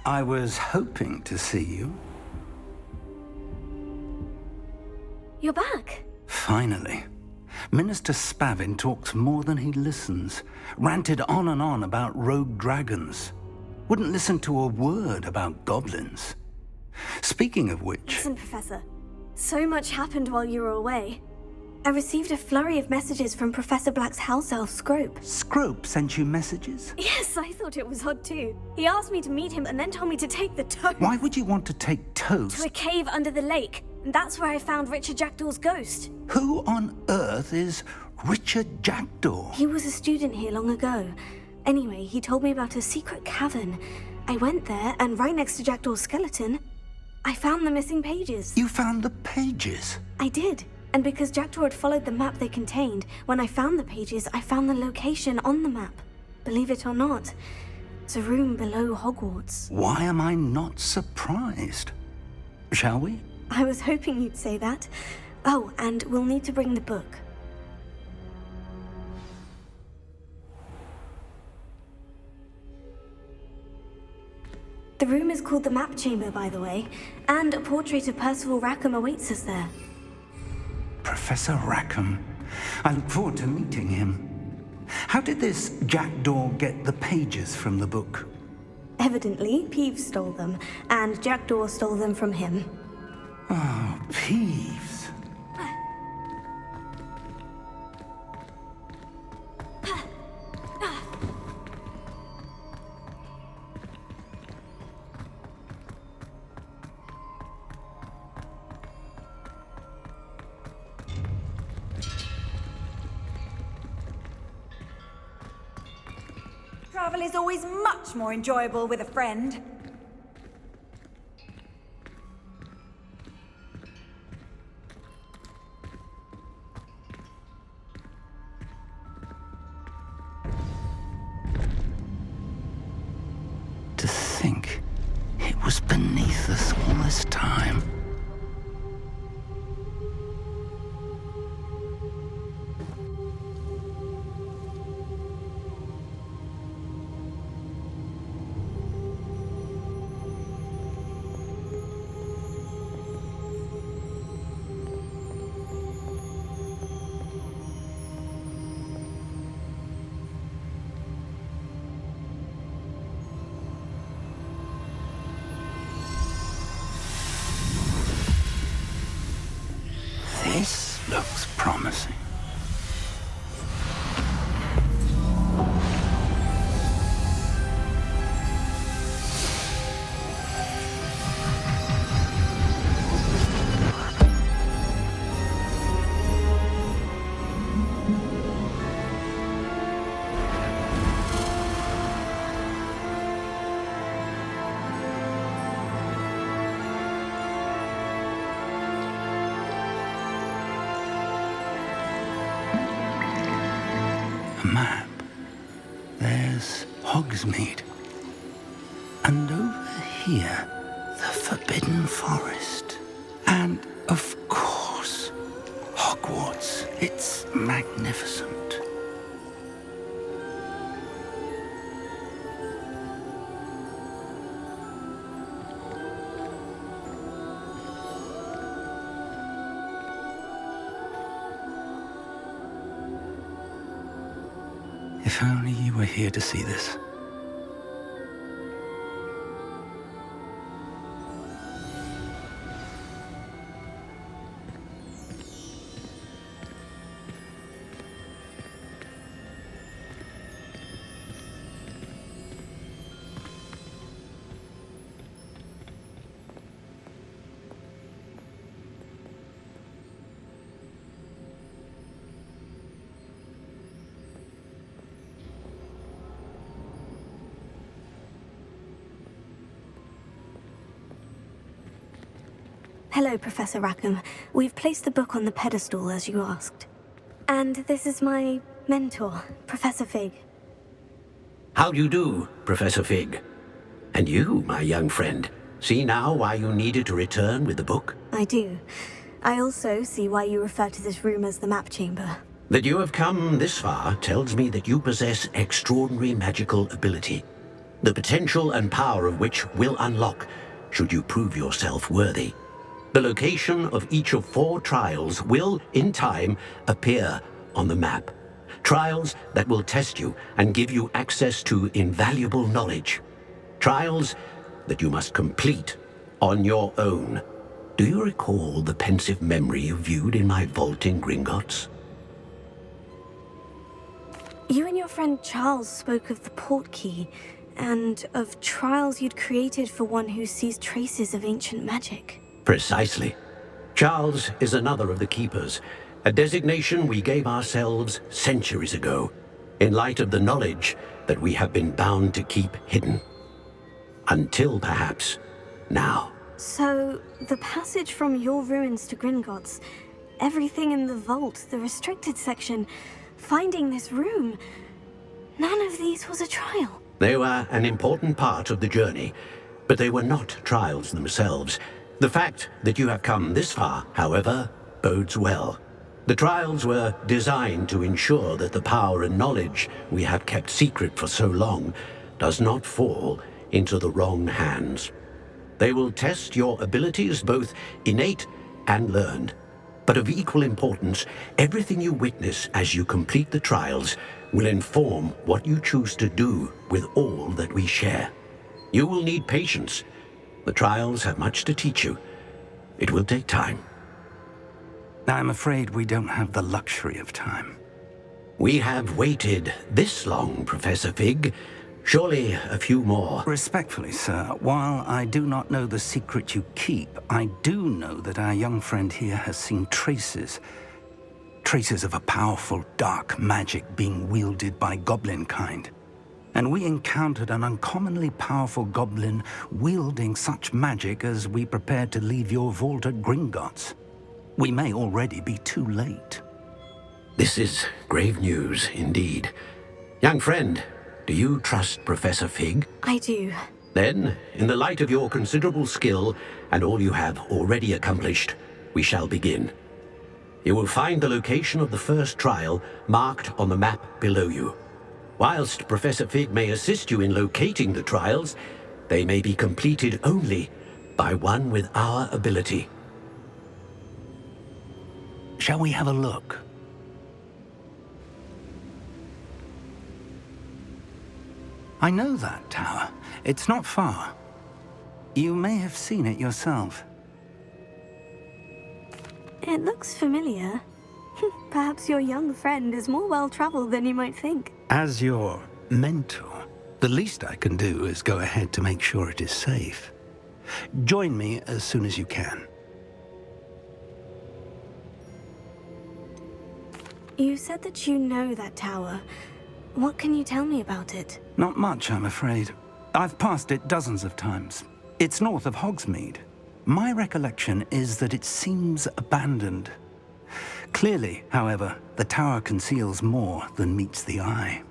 I was hoping to see you. You're back. Finally. Minister Spavin talks more than he listens. Ranted on and on about rogue dragons. Wouldn't listen to a word about goblins. Speaking of which... Listen, Professor. So much happened while you were away. I received a flurry of messages from Professor Black's house elf, Scrope. Scrope sent you messages? Yes, I thought it was odd too. He asked me to meet him and then told me to take the toast. Why would you want to take toast? To a cave under the lake. And that's where I found Richard Jackdaw's ghost. Who on earth is Richard Jackdaw? He was a student here long ago. Anyway, he told me about a secret cavern. I went there, and right next to Jackdaw's skeleton, I found the missing pages. You found the pages? I did. And because Jackdaw had followed the map they contained, when I found the pages, I found the location on the map. Believe it or not, it's a room below Hogwarts. Why am I not surprised? Shall we? I was hoping you'd say that. Oh, and we'll need to bring the book. The room is called the Map Chamber, by the way, and a portrait of Percival Rackham awaits us there. Professor Rackham. I look forward to meeting him. How did this Jackdaw get the pages from the book? Evidently, Peeves stole them, and Jackdaw stole them from him. Oh, Peeves. Travel is always much more enjoyable with a friend. To think it was beneath us all this time. This looks promising. A map. There's Hogsmeade. And over here, the Forbidden Forest. And, of course, Hogwarts. It's magnificent. If only you were here to see this. Hello, Professor Rackham. We've placed the book on the pedestal, as you asked. And this is my mentor, Professor Fig. How do you do, Professor Fig? And you, my young friend, see now why you needed to return with the book? I do. I also see why you refer to this room as the Map Chamber. That you have come this far tells me that you possess extraordinary magical ability. the potential and power of which will unlock should you prove yourself worthy. The location of each of 4 trials will, in time, appear on the map. Trials that will test you and give you access to invaluable knowledge. Trials that you must complete on your own. Do you recall the pensive memory you viewed in my vault in Gringotts? You and your friend Charles spoke of the port key, and of trials you'd created for one who sees traces of ancient magic. Precisely. Charles is another of the Keepers, a designation we gave ourselves centuries ago, in light of the knowledge that we have been bound to keep hidden. Until, perhaps, now. So, the passage from your ruins to Gringotts, everything in the vault, the restricted section, finding this room, none of these was a trial. They were an important part of the journey, but they were not trials themselves. The fact that you have come this far, however, bodes well. The trials were designed to ensure that the power and knowledge we have kept secret for so long does not fall into the wrong hands. They will test your abilities, both innate and learned. But of equal importance, everything you witness as you complete the trials will inform what you choose to do with all that we share. You will need patience. The trials have much to teach you. It will take time. I'm afraid we don't have the luxury of time. We have waited this long, Professor Fig. Surely a few more. Respectfully, sir, while I do not know the secret you keep, I do know that our young friend here has seen traces of a powerful dark magic being wielded by goblin kind. And we encountered an uncommonly powerful goblin wielding such magic as we prepared to leave your vault at Gringotts. We may already be too late. This is grave news indeed. Young friend, do you trust Professor Fig? I do. Then, in the light of your considerable skill and all you have already accomplished, we shall begin. You will find the location of the first trial marked on the map below you. Whilst Professor Fig may assist you in locating the trials, they may be completed only by one with our ability. Shall we have a look? I know that tower. It's not far. You may have seen it yourself. It looks familiar. Perhaps your young friend is more well-traveled than you might think. As your mentor, the least I can do is go ahead to make sure it is safe. Join me as soon as you can. You said that you know that tower. What can you tell me about it? Not much, I'm afraid. I've passed it dozens of times. It's north of Hogsmeade. My recollection is that it seems abandoned. Clearly, however, the tower conceals more than meets the eye.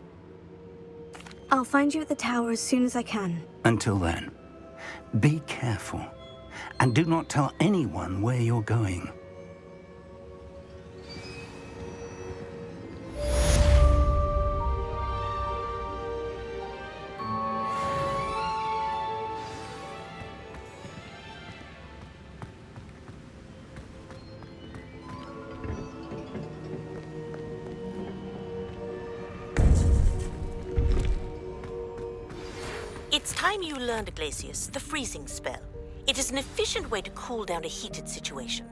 I'll find you at the tower as soon as I can. Until then, be careful, and do not tell anyone where you're going. It's time you learned, Glacius, the freezing spell. It is an efficient way to cool down a heated situation.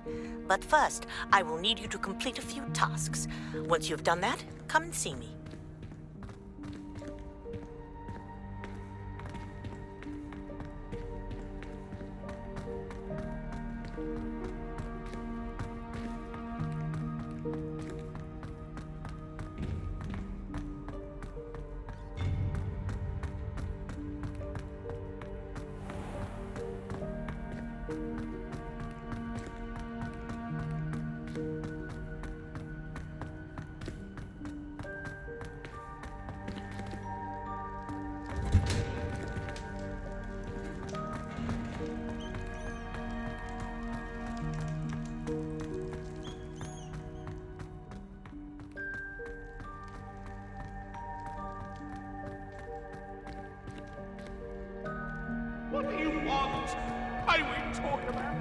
But first, I will need you to complete a few tasks. Once you have done that, come and see me. are we talking about?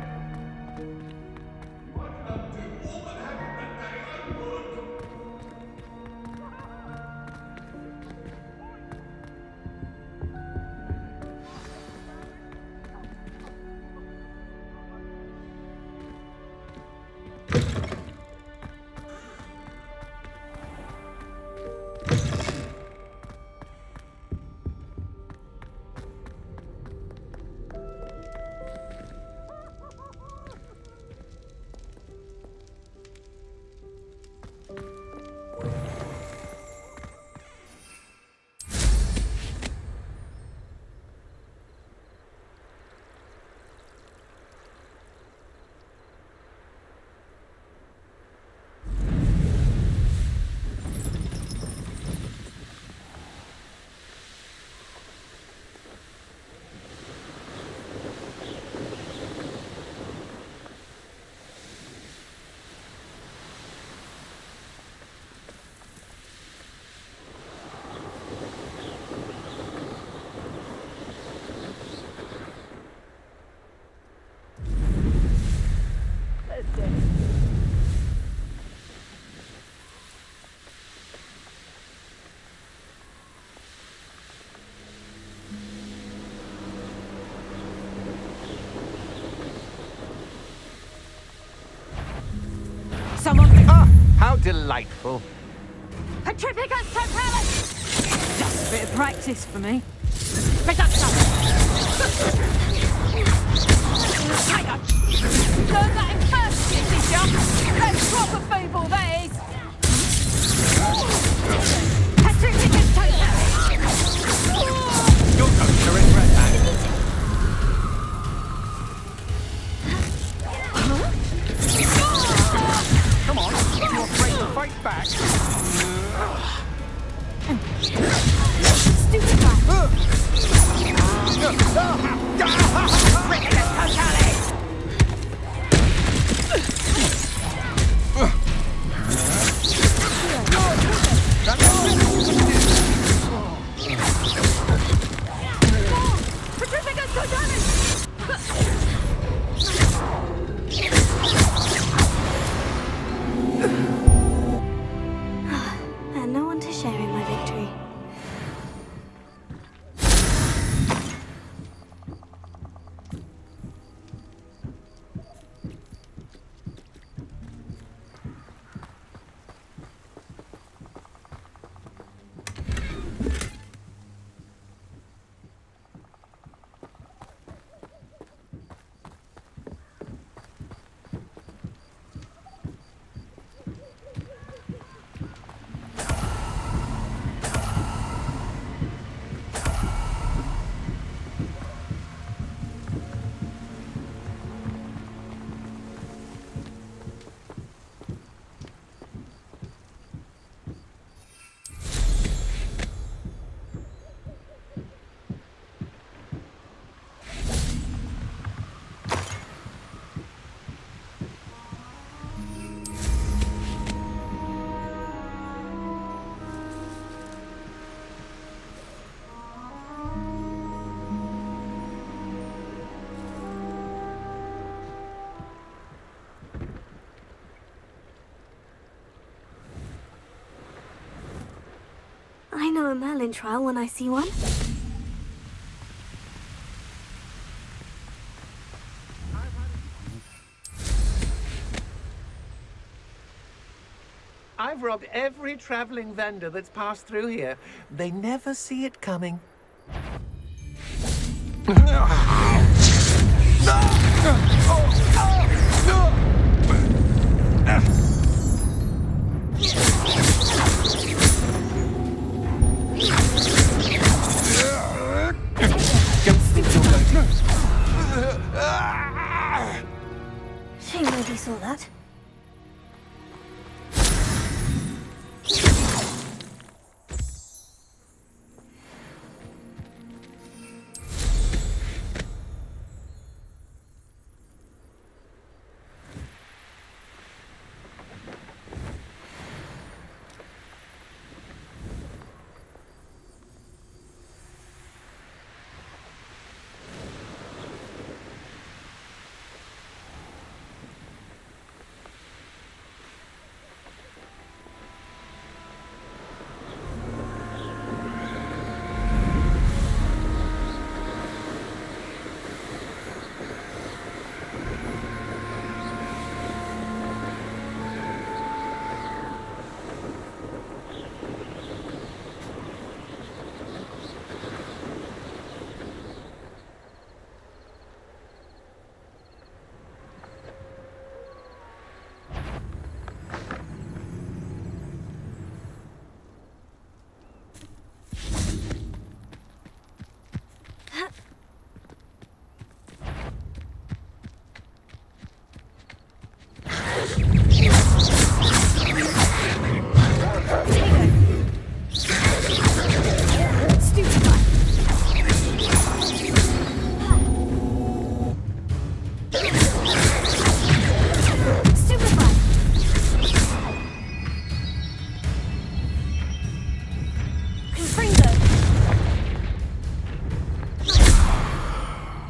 Someone... Ah, how delightful. Petrificus Totalis! Just a bit of practice for me. Reduction! Learn that in first year, did ya? That's proper feeble, that is! Petrificus Totalis! You're going to regret that. Come on, if you're afraid to fight back. Stupid guy! Petrificus Totalis! Petrificus Totalis! And no one to share in my victory. I know a Merlin trial when I see one. I've robbed every traveling vendor that's passed through here. They never see it coming. Shame nobody saw that.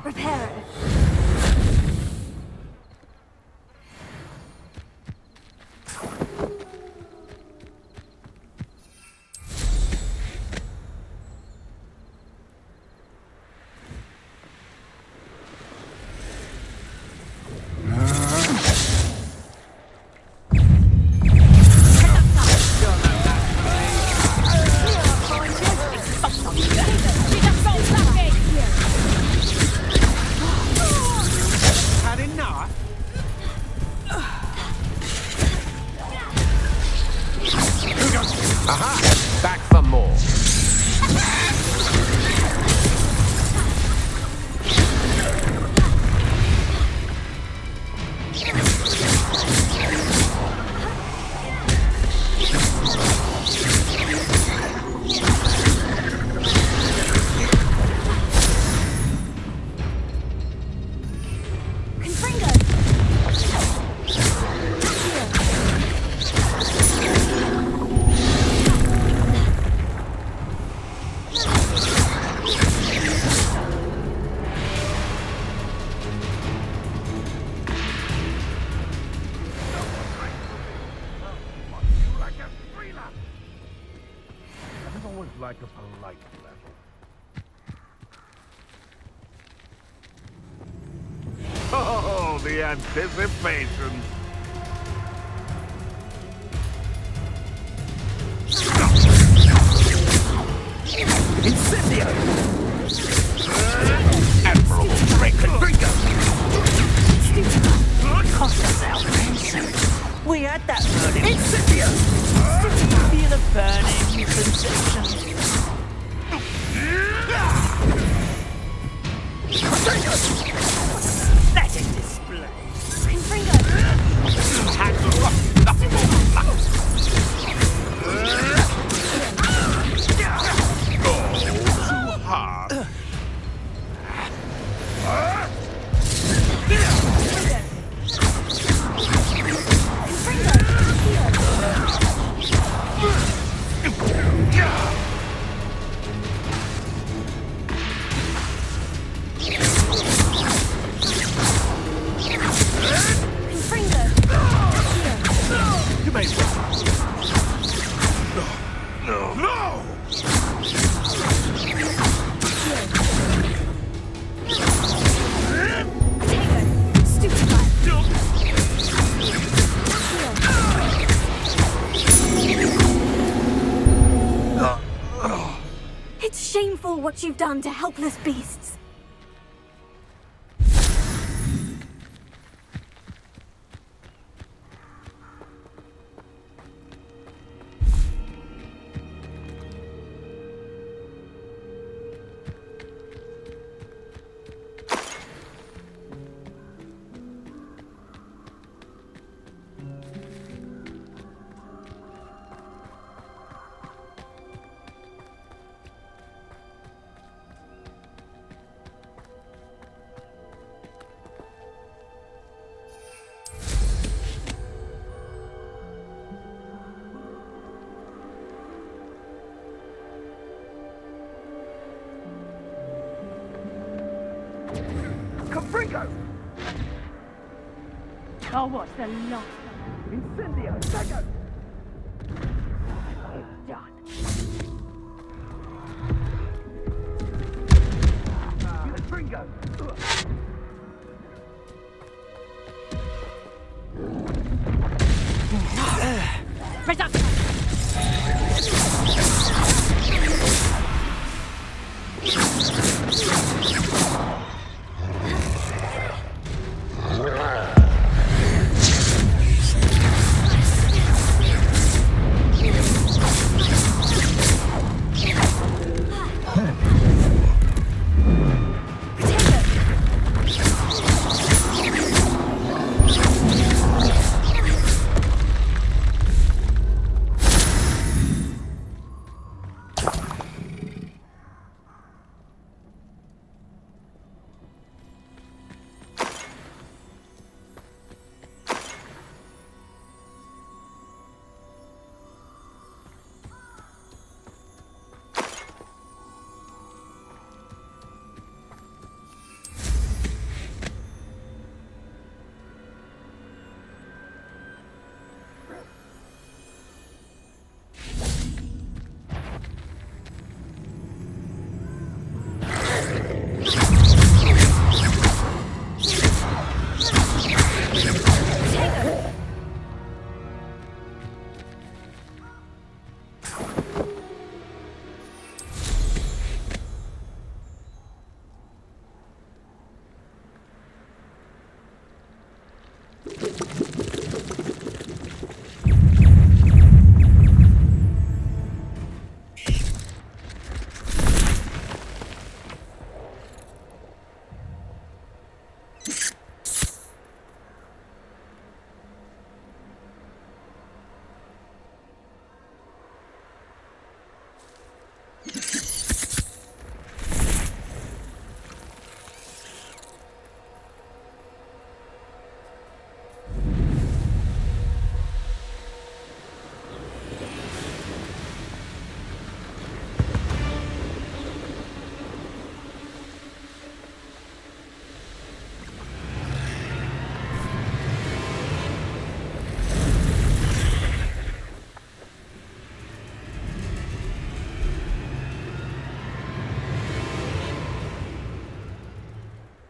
Reparo. Had enough? Aha! Back for more. Like a polite level. Oh, the anticipation! Incendio! Admirable strength and vigor! Cost us our ransom. We had that burning. Incendio! Feel the burning sensation. Let it display. Too hard. You may No! It's shameful what you've done to helpless beasts. Confringo! Oh, what's the lot? Incendio! Sego! Done. Confringo! Reduction.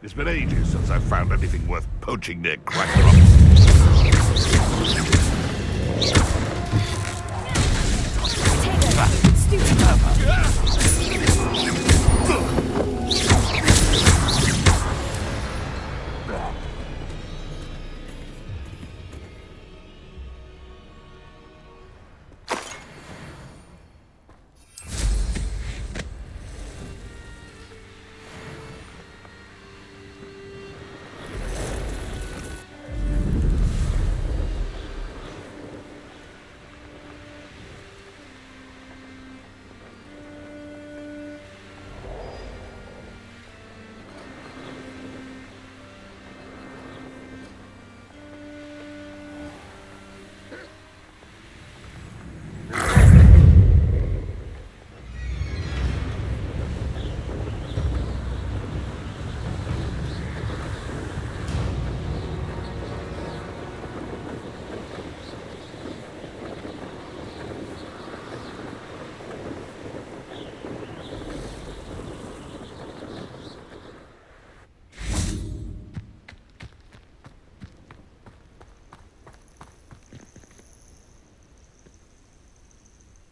It's been ages since I've found anything worth poaching near Cracker.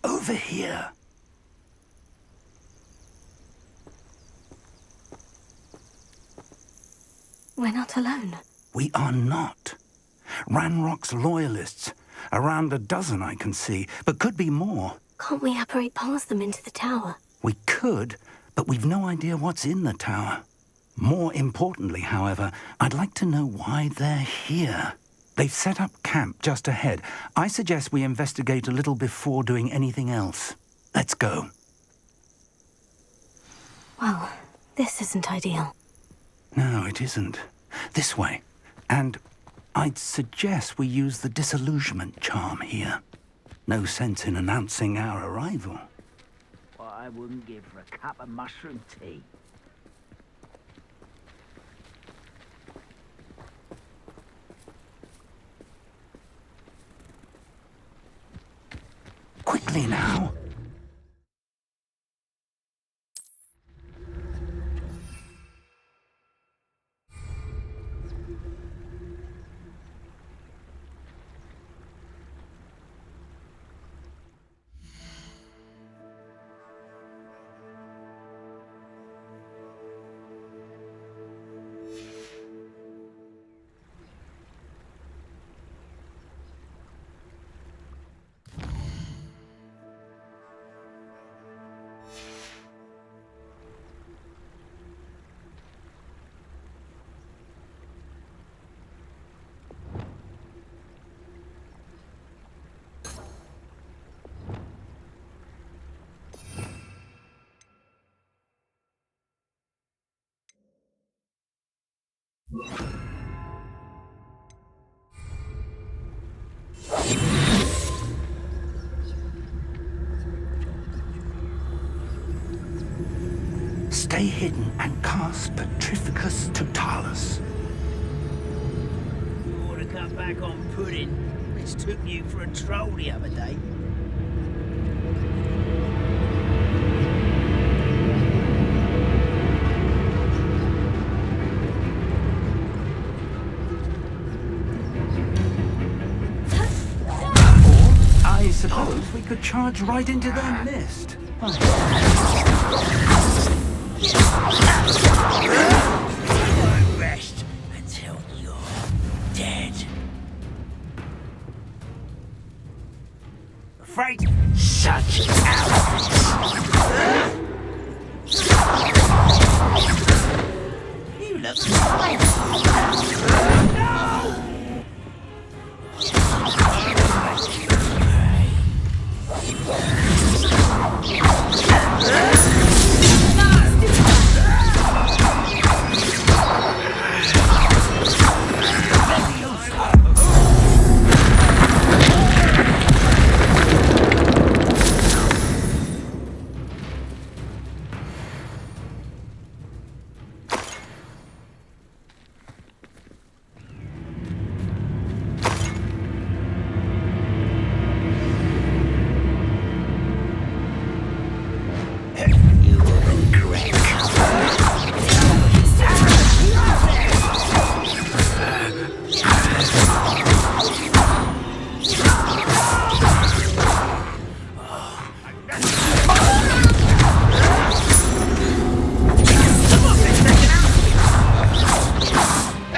Over here. We're not alone. We are not. Ranrock's loyalists. Around a dozen I can see, but could be more. Can't we apparate past them into the tower? We could, but we've no idea what's in the tower. More importantly, however, I'd like to know why they're here. They've set up camp just ahead. I suggest we investigate a little before doing anything else. Let's go. Well, this isn't ideal. No, it isn't. This way. And I'd suggest we use the disillusionment charm here. No sense in announcing our arrival. What I wouldn't give for a cup of mushroom tea. Quickly now. Stay hidden and cast Petrificus Totalis. You ought to cut back on pudding. Mistook you for a troll the other day. I suppose we could charge right into their mist. Won't rest until you're dead. Afraid such arrogance. You look fine. No!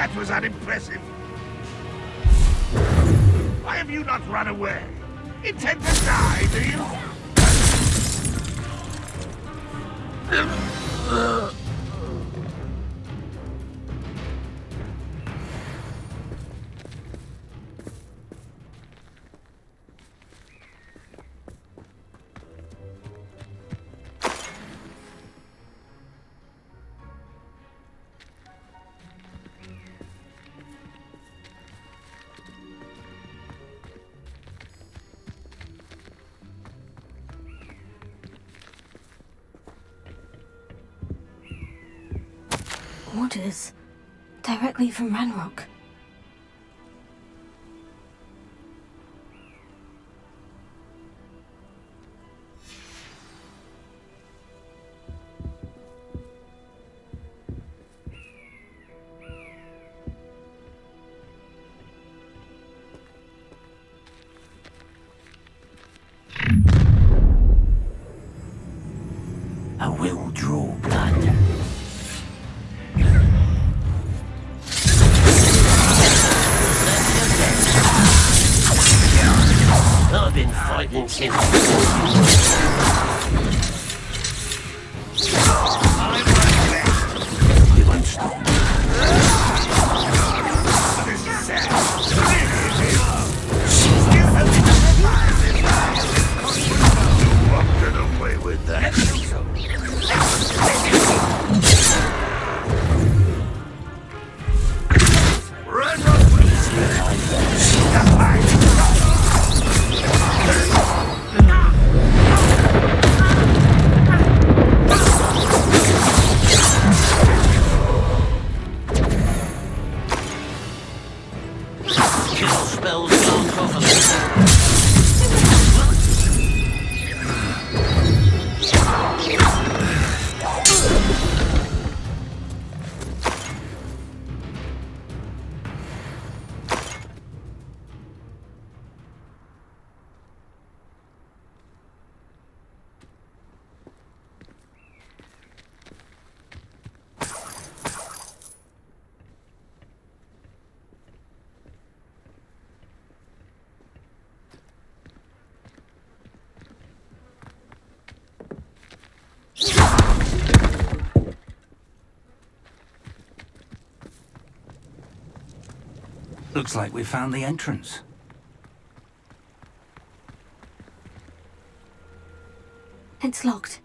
That was unimpressive. Why have you not run away? Intend to die, do you? Orders directly from Ranrock. I will draw blood. I've been fighting since. You won't stop. This is sad. You walked away with that. Kill spells aren't often. Looks like we found the entrance. It's locked.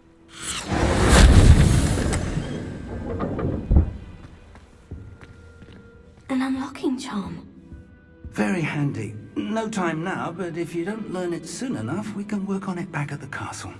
An unlocking charm. Very handy. No time now, but if you don't learn it soon enough, we can work on it back at the castle.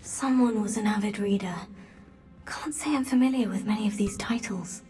Someone was an avid reader. Can't say I'm familiar with many of these titles.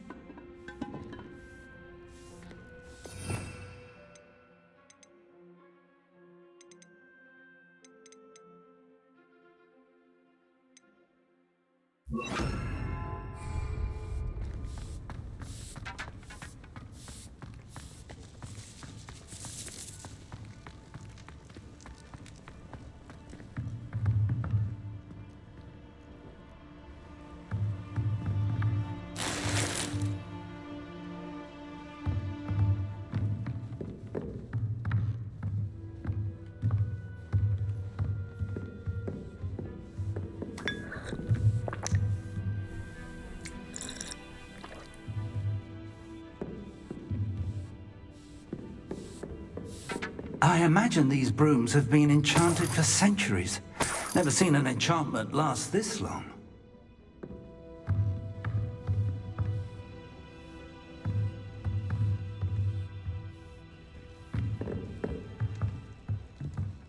I imagine these brooms have been enchanted for centuries. Never seen an enchantment last this long.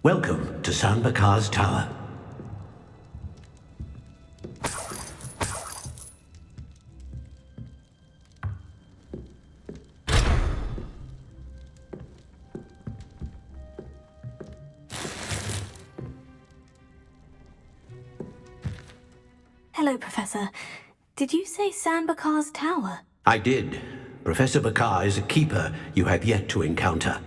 Welcome to San Bakar's Tower. Hello, Professor. Did you say San Bakar's Tower? I did. Professor Bakar is a keeper you have yet to encounter.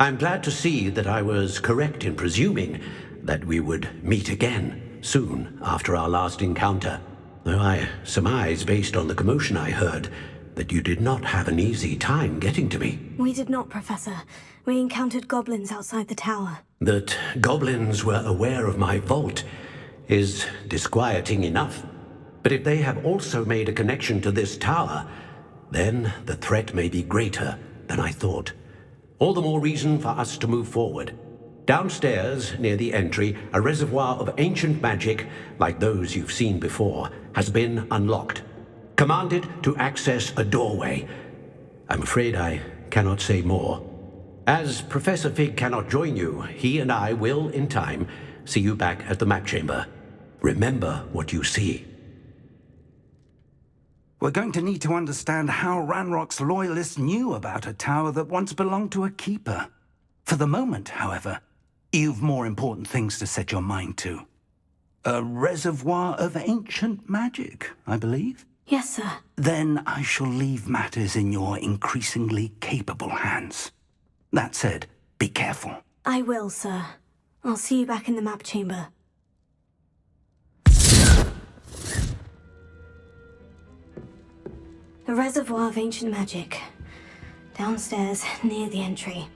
I'm glad to see that I was correct in presuming that we would meet again soon after our last encounter. Though I surmise, based on the commotion I heard, that you did not have an easy time getting to me. We did not, Professor. We encountered goblins outside the tower. That goblins were aware of my vault is disquieting enough. But if they have also made a connection to this tower, then the threat may be greater than I thought. All the more reason for us to move forward. Downstairs, near the entry, a reservoir of ancient magic, like those you've seen before, has been unlocked. Commanded to access a doorway. I'm afraid I cannot say more. As Professor Fig cannot join you, he and I will, in time, see you back at the map chamber. Remember what you see. We're going to need to understand how Ranrock's loyalists knew about a tower that once belonged to a keeper. For the moment, however, you've more important things to set your mind to. A reservoir of ancient magic, I believe? Yes, sir. Then I shall leave matters in your increasingly capable hands. That said, be careful. I will, sir. I'll see you back in the map chamber. A reservoir of ancient magic. Downstairs, near the entry.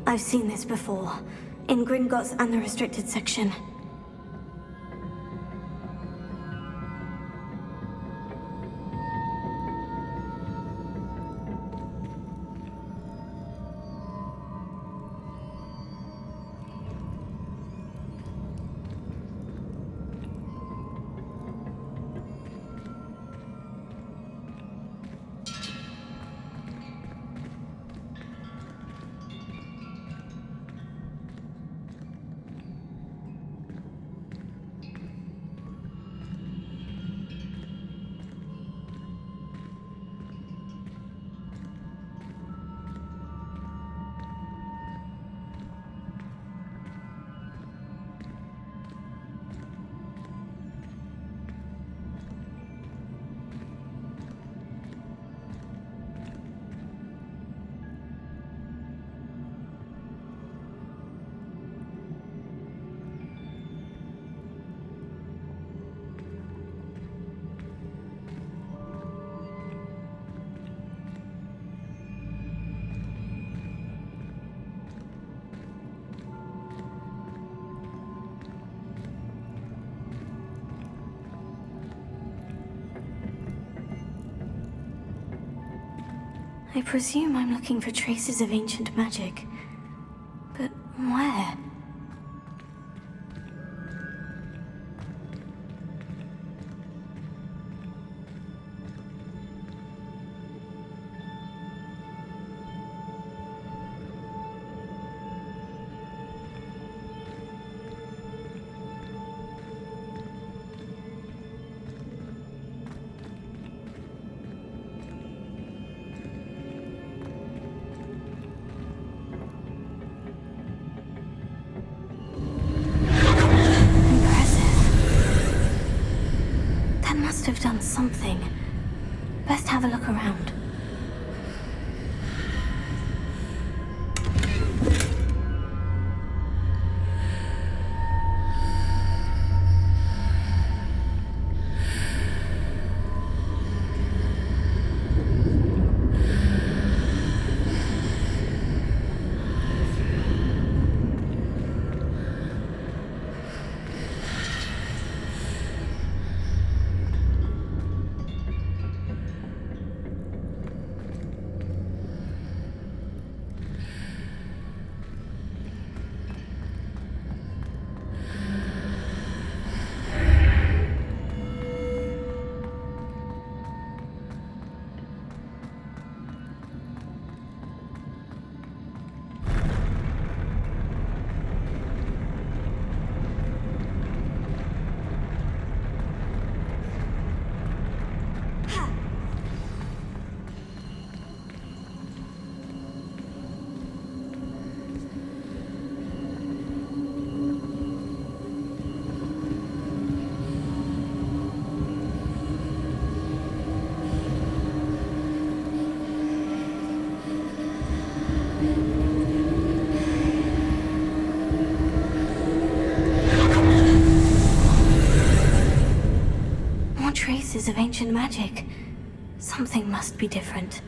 I've seen this before, in Gringotts and the restricted section. I presume I'm looking for traces of ancient magic. But where? Have done something. Best have a look around. Traces of ancient magic. Something must be different.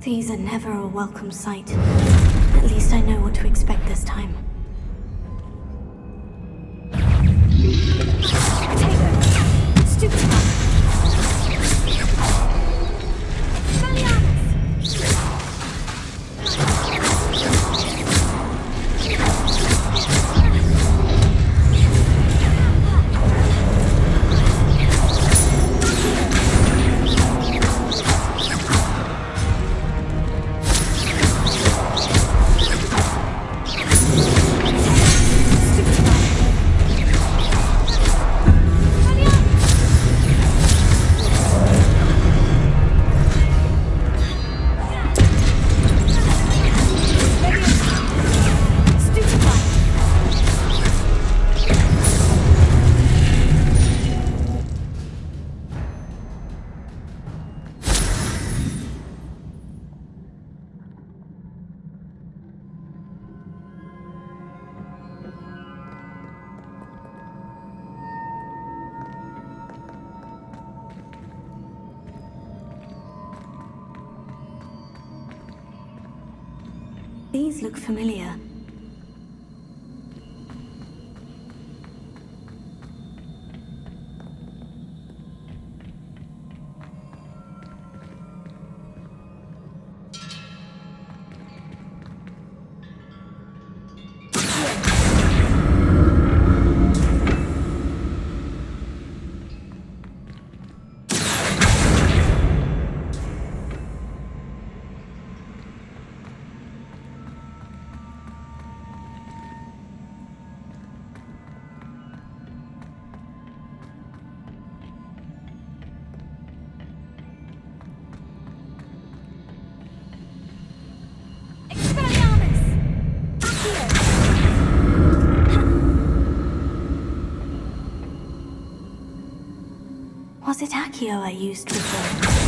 These are never a welcome sight. At least I know what to expect this time. These look familiar. Was it Accio I used before?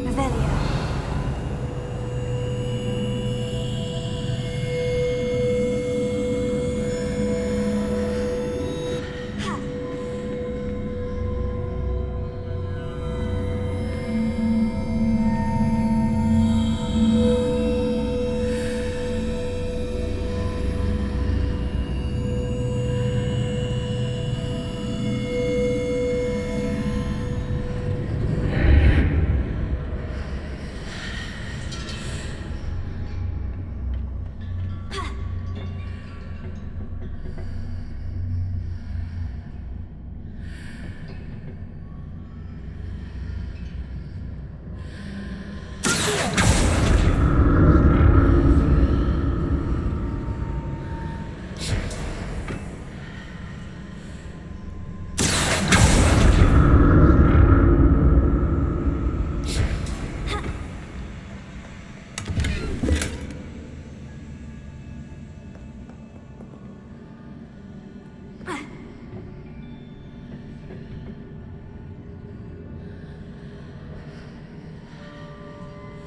Revelio.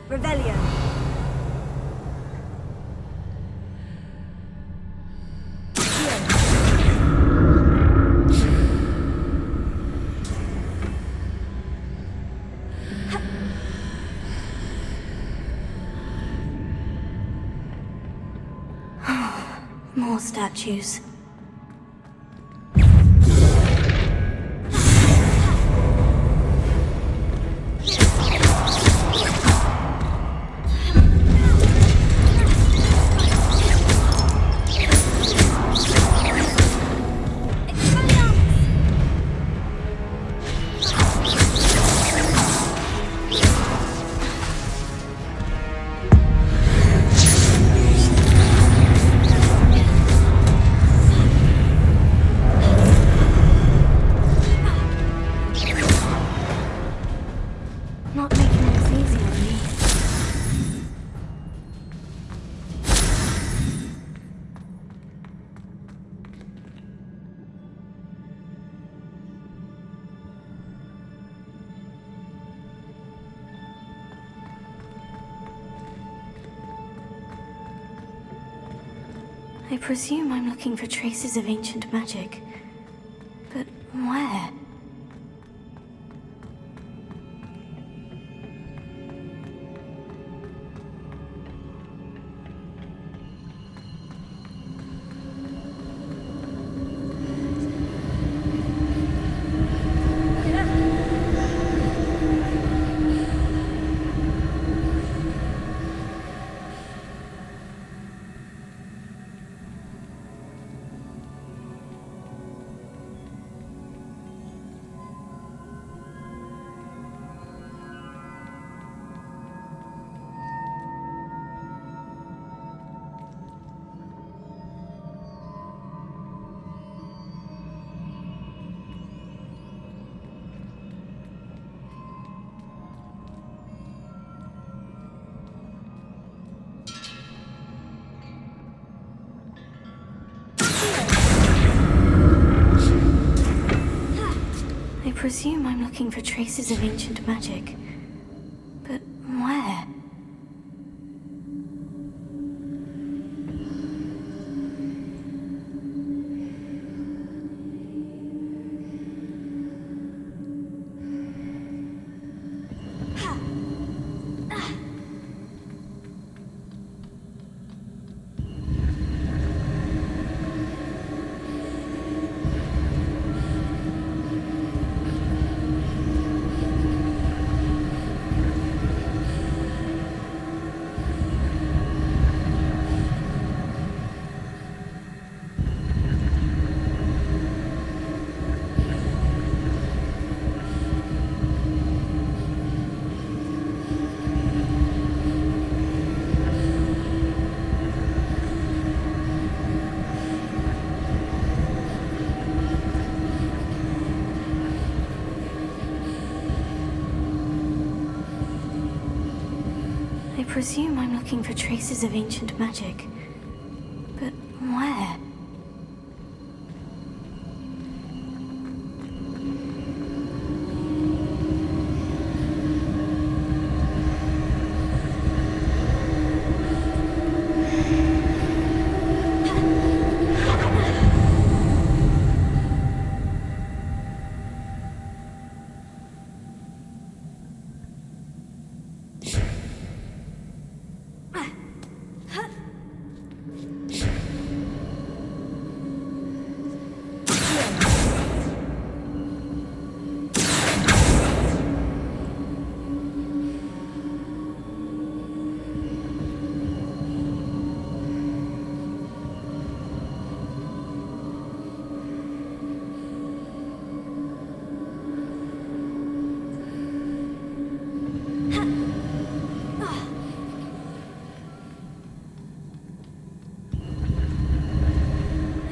Revelio. More statues. Not making this easy on me. I presume I'm looking for traces of ancient magic. But where? presume I'm looking for traces of ancient magic. But where? I presume I'm looking for traces of ancient magic. But where?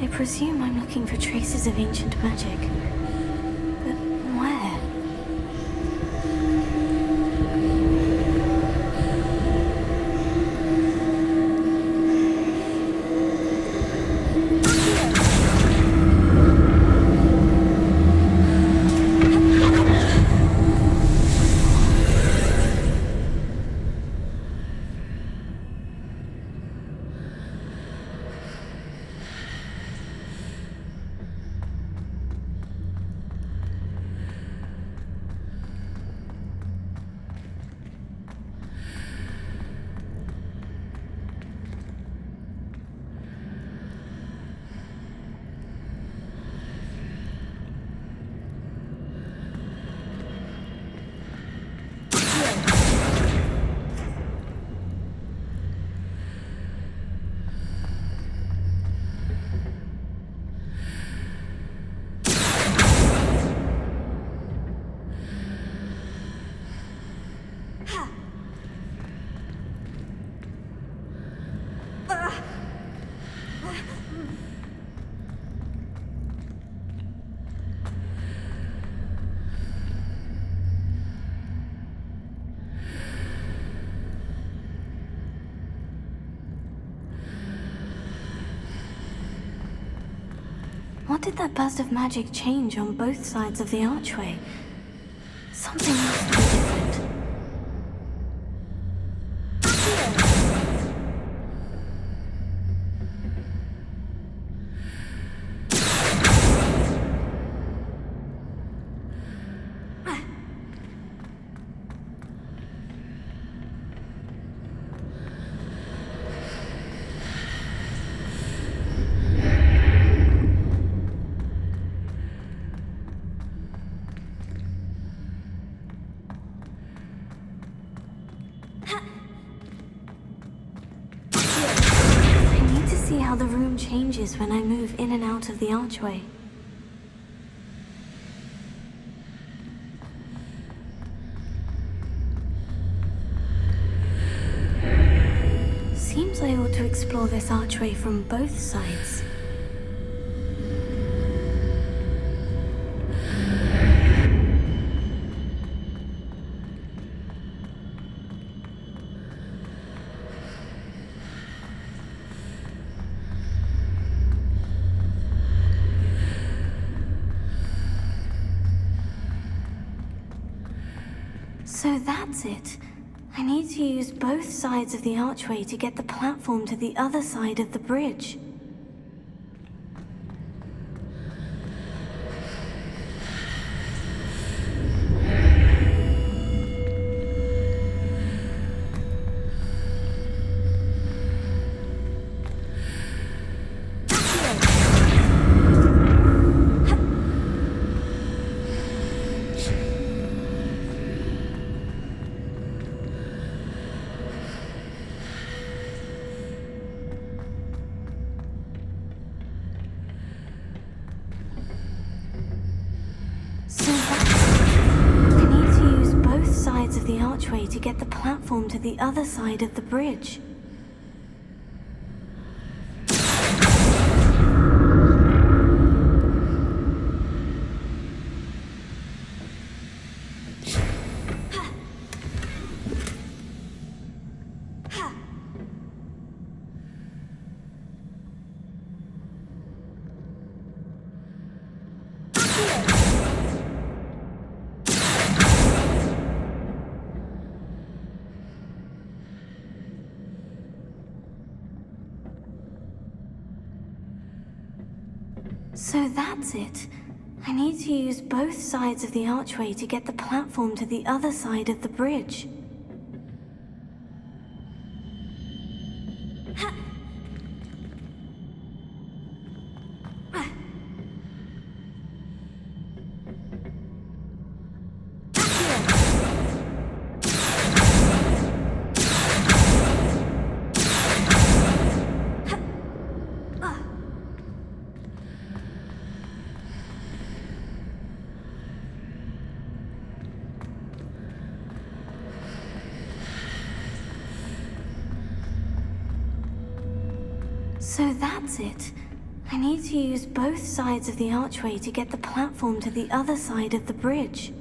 I presume I'm looking for traces of ancient magic. But where? What did that burst of magic change on both sides of the archway? Something must be different. See how the room changes when I move in and out of the archway. Seems I ought to explore this archway from both sides. So that's it. I need to use both sides of the archway to get the platform to the other side of the bridge. So that's it. I need to use both sides of the archway to get the platform to the other side of the bridge. So that's it. I need to use both sides of the archway to get the platform to the other side of the bridge. So that's it. I need to use both sides of the archway to get the platform to the other side of the bridge.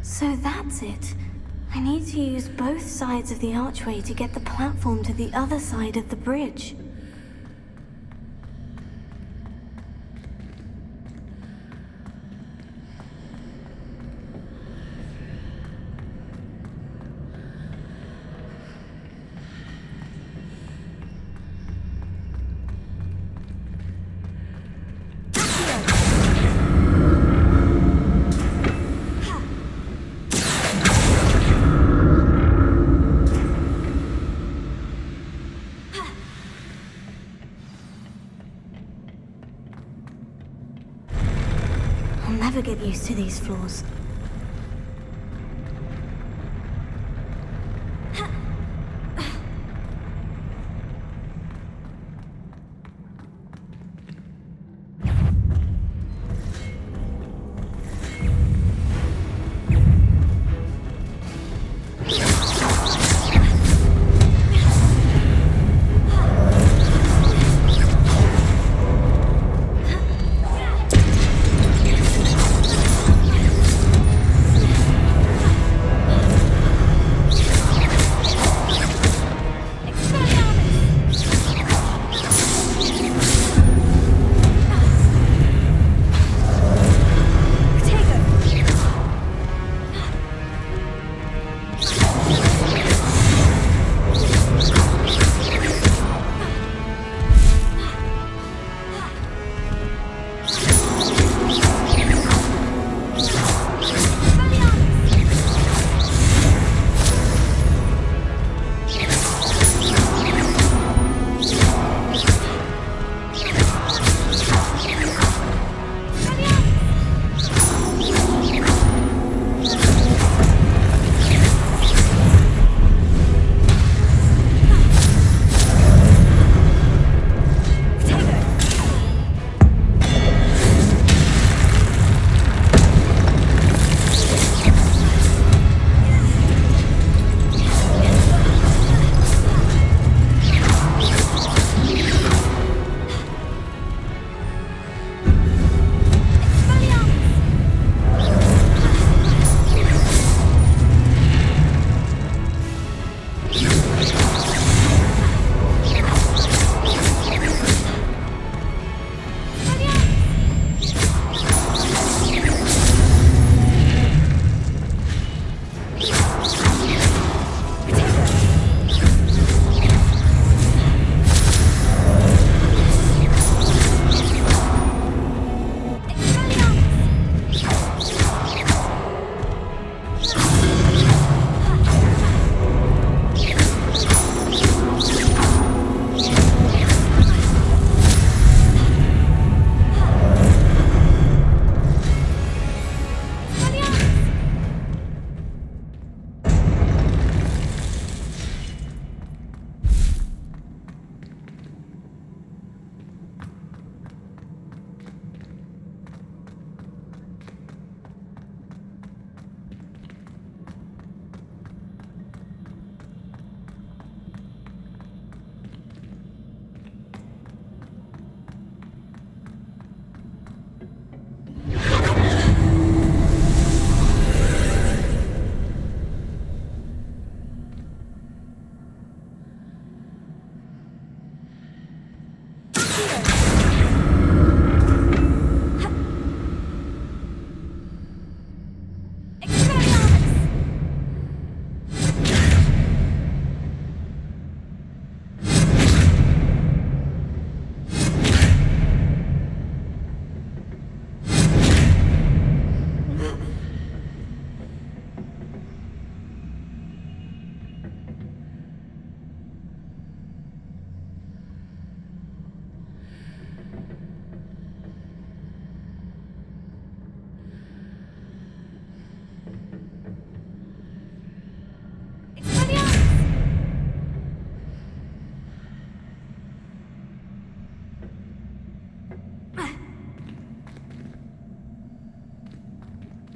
So that's it. I need to use both sides of the archway to get the platform to the other side of the bridge. I'll never get used to these floors.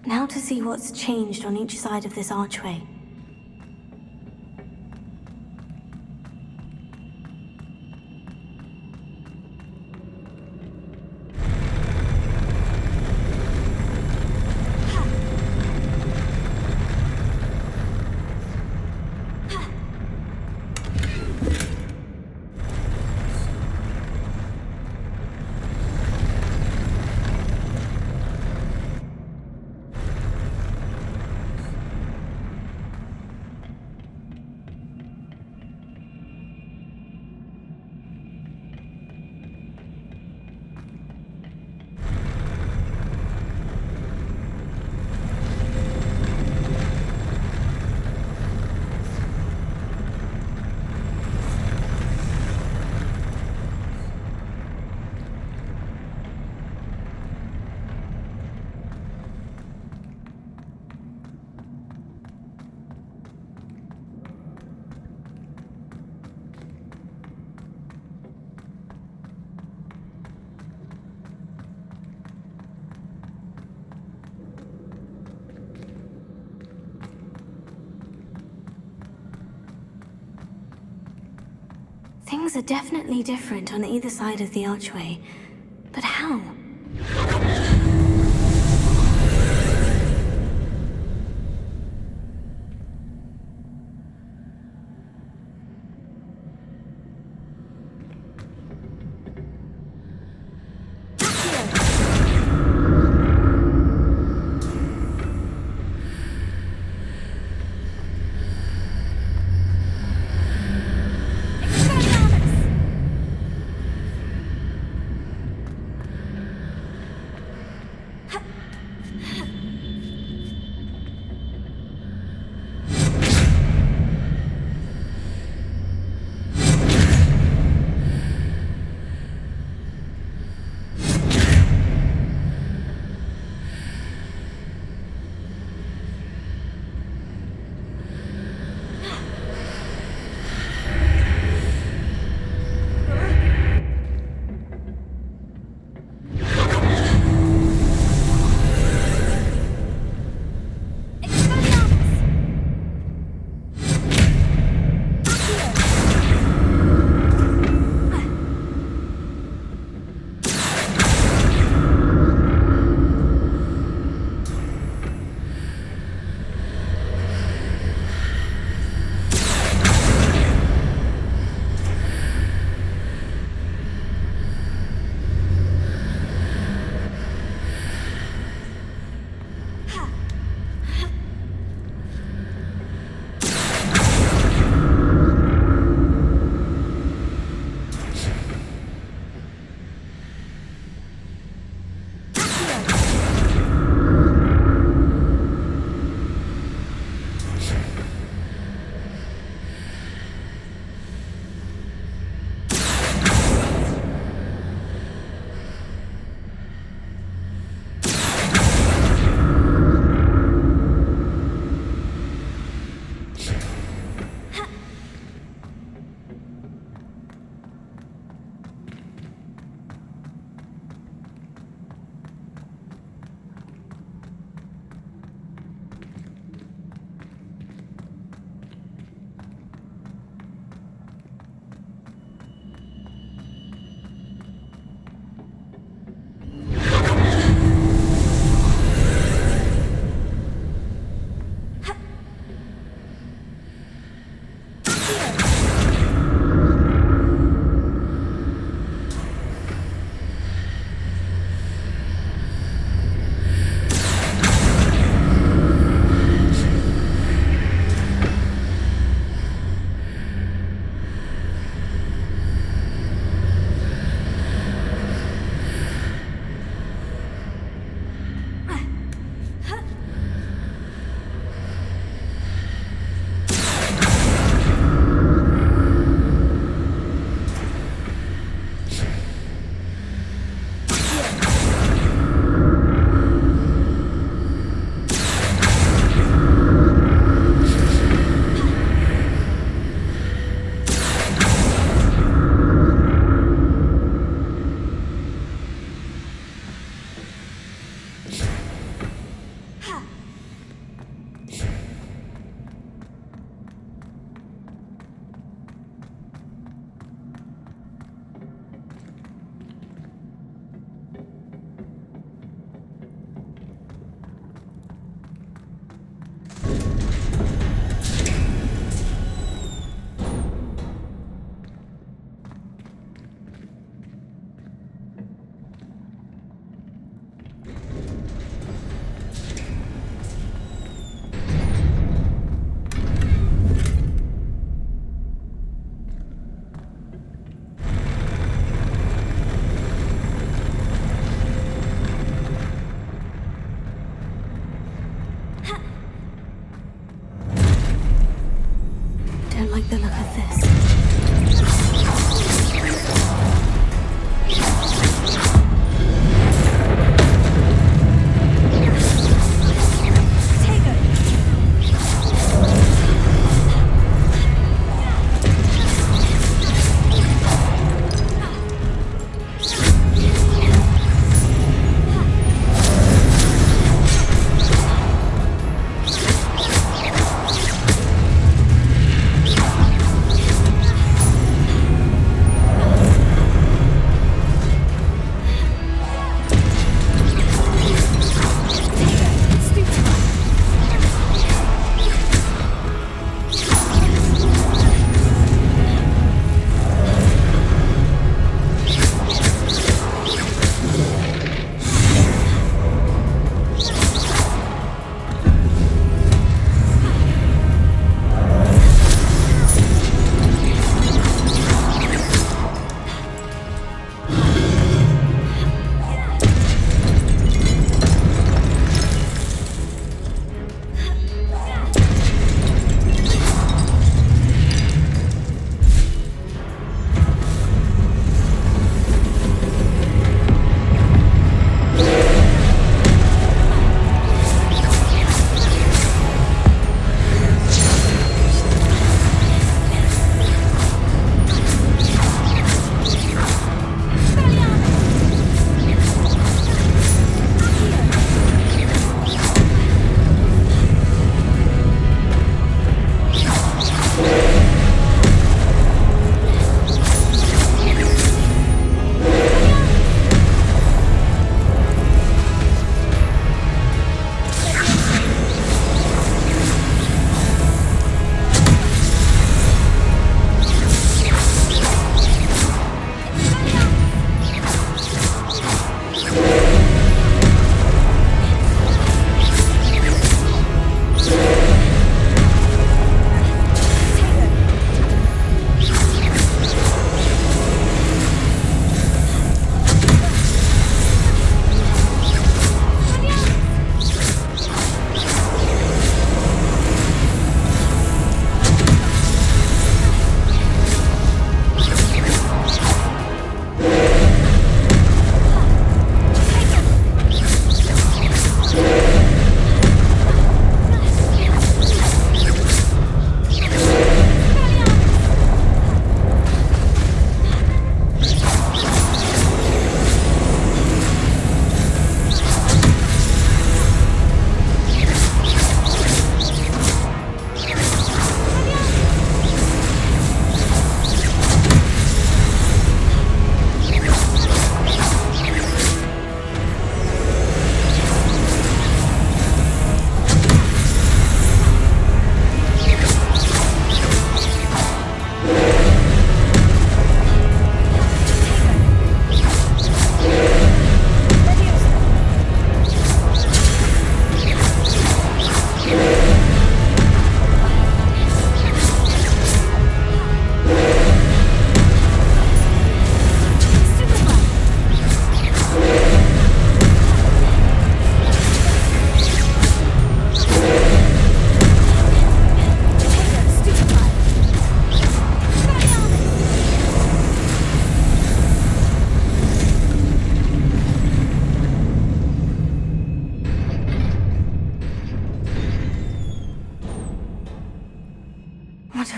Now to see what's changed on each side of this archway. Things are definitely different on either side of the archway. But how?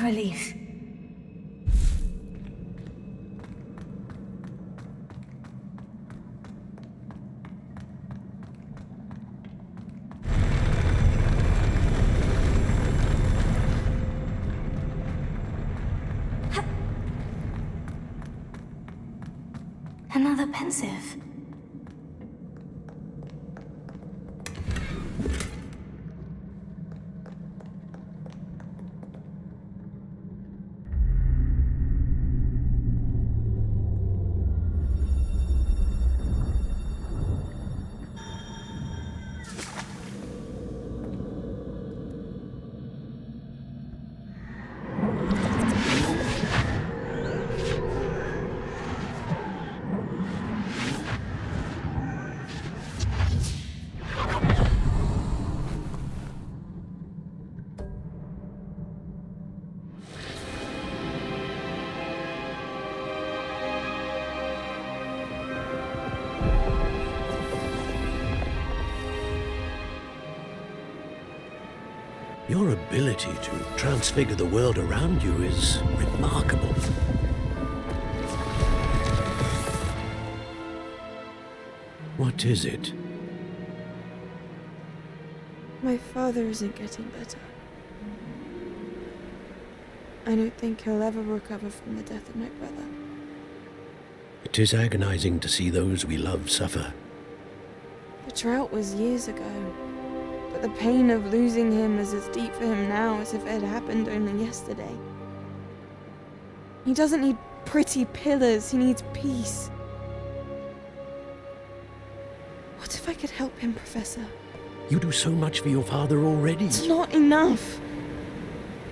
relief. Another pensive. Your ability to transfigure the world around you is remarkable. What is it? My father isn't getting better. I don't think he'll ever recover from the death of my brother. It is agonizing to see those we love suffer. The drought was years ago, but the pain of losing him is as deep for him now as if it had happened only yesterday. He doesn't need pretty pillars, he needs peace. What if I could help him, Professor? You do so much for your father already. It's not enough.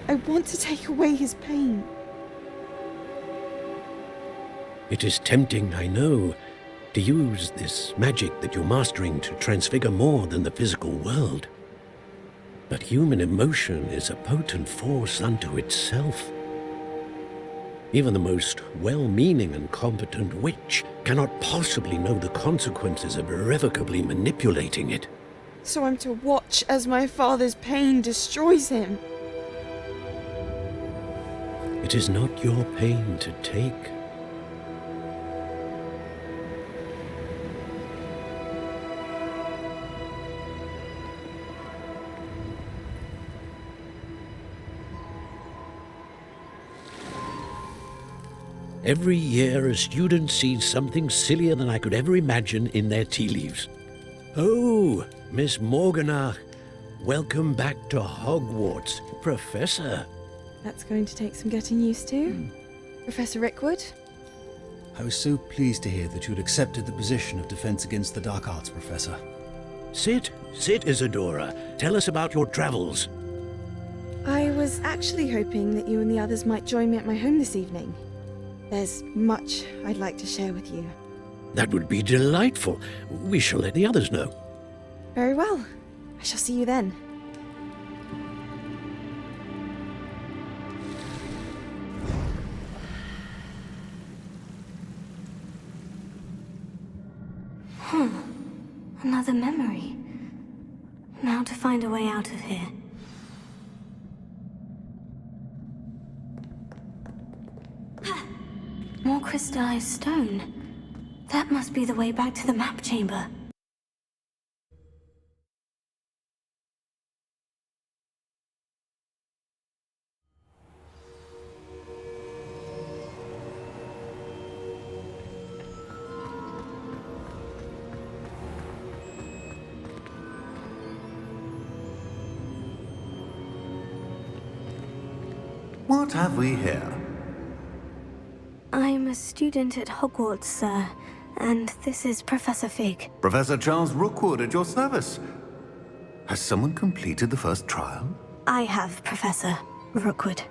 I want to take away his pain. It is tempting, I know, to use this magic that you're mastering to transfigure more than the physical world. But human emotion is a potent force unto itself. Even the most well-meaning and competent witch cannot possibly know the consequences of irrevocably manipulating it. So I'm to watch as my father's pain destroys him. It is not your pain to take. Every year, a student sees something sillier than I could ever imagine in their tea leaves. Oh, Miss Morganach, welcome back to Hogwarts, Professor. That's going to take some getting used to. Professor Rickwood? I was so pleased to hear that you'd accepted the position of Defense Against the Dark Arts, Professor. Sit, Isadora. Tell us about your travels. I was actually hoping that you and the others might join me at my home this evening. There's much I'd like to share with you. That would be delightful. We shall let the others know. Very well. I shall see you then. Another memory. Now to find a way out of here. More crystallized stone. That must be the way back to the map chamber. What have we here? I'm a student at Hogwarts, sir, and this is Professor Fig. Professor Charles Rookwood at your service. Has someone completed the first trial? I have, Professor Rookwood.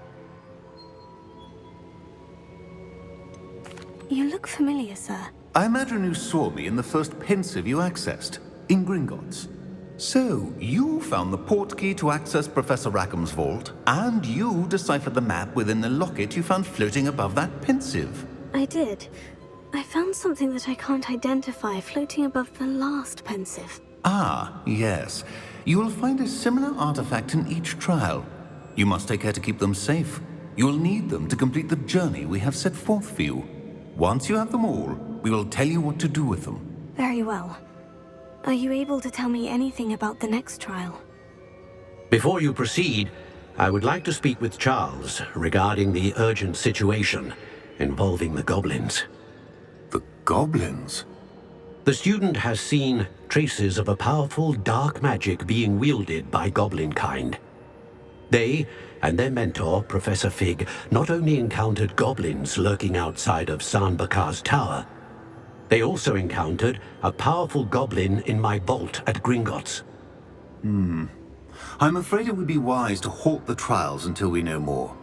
You look familiar, sir. I imagine you saw me in the first pensive you accessed, in Gringotts. So, you found the portkey to access Professor Rackham's vault, and you deciphered the map within the locket you found floating above that pensive. I did. I found something that I can't identify floating above the last pensive. Ah, yes. You will find a similar artifact in each trial. You must take care to keep them safe. You will need them to complete the journey we have set forth for you. Once you have them all, we will tell you what to do with them. Very well. Are you able to tell me anything about the next trial? Before you proceed, I would like to speak with Charles regarding the urgent situation involving the goblins. The goblins? The student has seen traces of a powerful dark magic being wielded by goblin kind. They and their mentor, Professor Fig, not only encountered goblins lurking outside of San Bakar's tower, they also encountered a powerful goblin in my vault at Gringotts. I'm afraid it would be wise to halt the trials until we know more.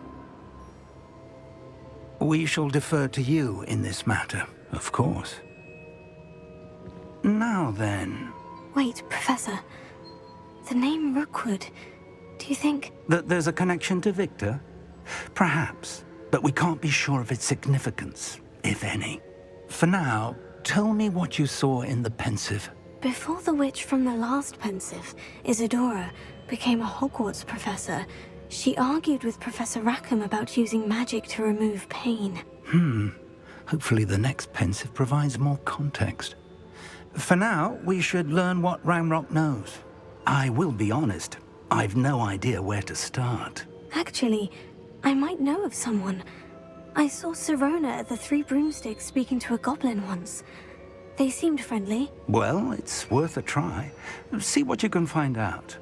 We shall defer to you in this matter, of course. Now then... Wait, Professor. The name Rookwood. Do you think... That there's a connection to Victor? Perhaps, but we can't be sure of its significance, if any. For now, tell me what you saw in the Pensive. Before the witch from the last Pensive, Isadora, became a Hogwarts professor, she argued with Professor Rackham about using magic to remove pain. Hopefully the next Pensive provides more context. For now, we should learn what Ranrock knows. I will be honest, I've no idea where to start. Actually, I might know of someone. I saw Sirona at the Three Broomsticks speaking to a goblin once. They seemed friendly. Well, it's worth a try. See what you can find out.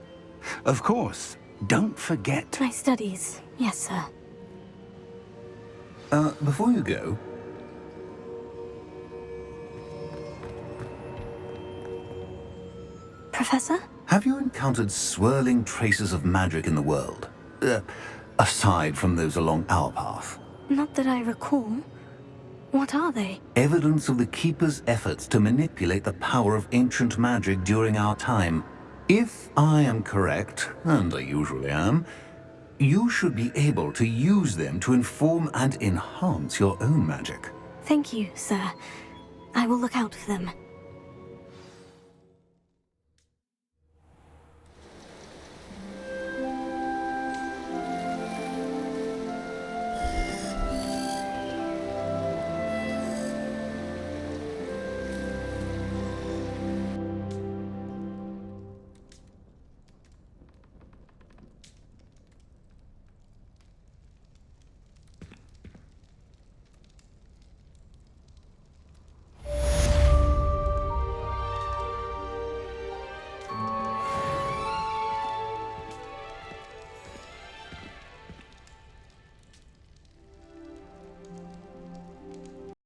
Of course, don't forget... My studies, yes, sir. Before you go... Professor? Have you encountered swirling traces of magic in the world? Aside from those along our path? Not that I recall. What are they? Evidence of the Keeper's efforts to manipulate the power of ancient magic during our time. If I am correct, and I usually am, you should be able to use them to inform and enhance your own magic. Thank you, sir. I will look out for them.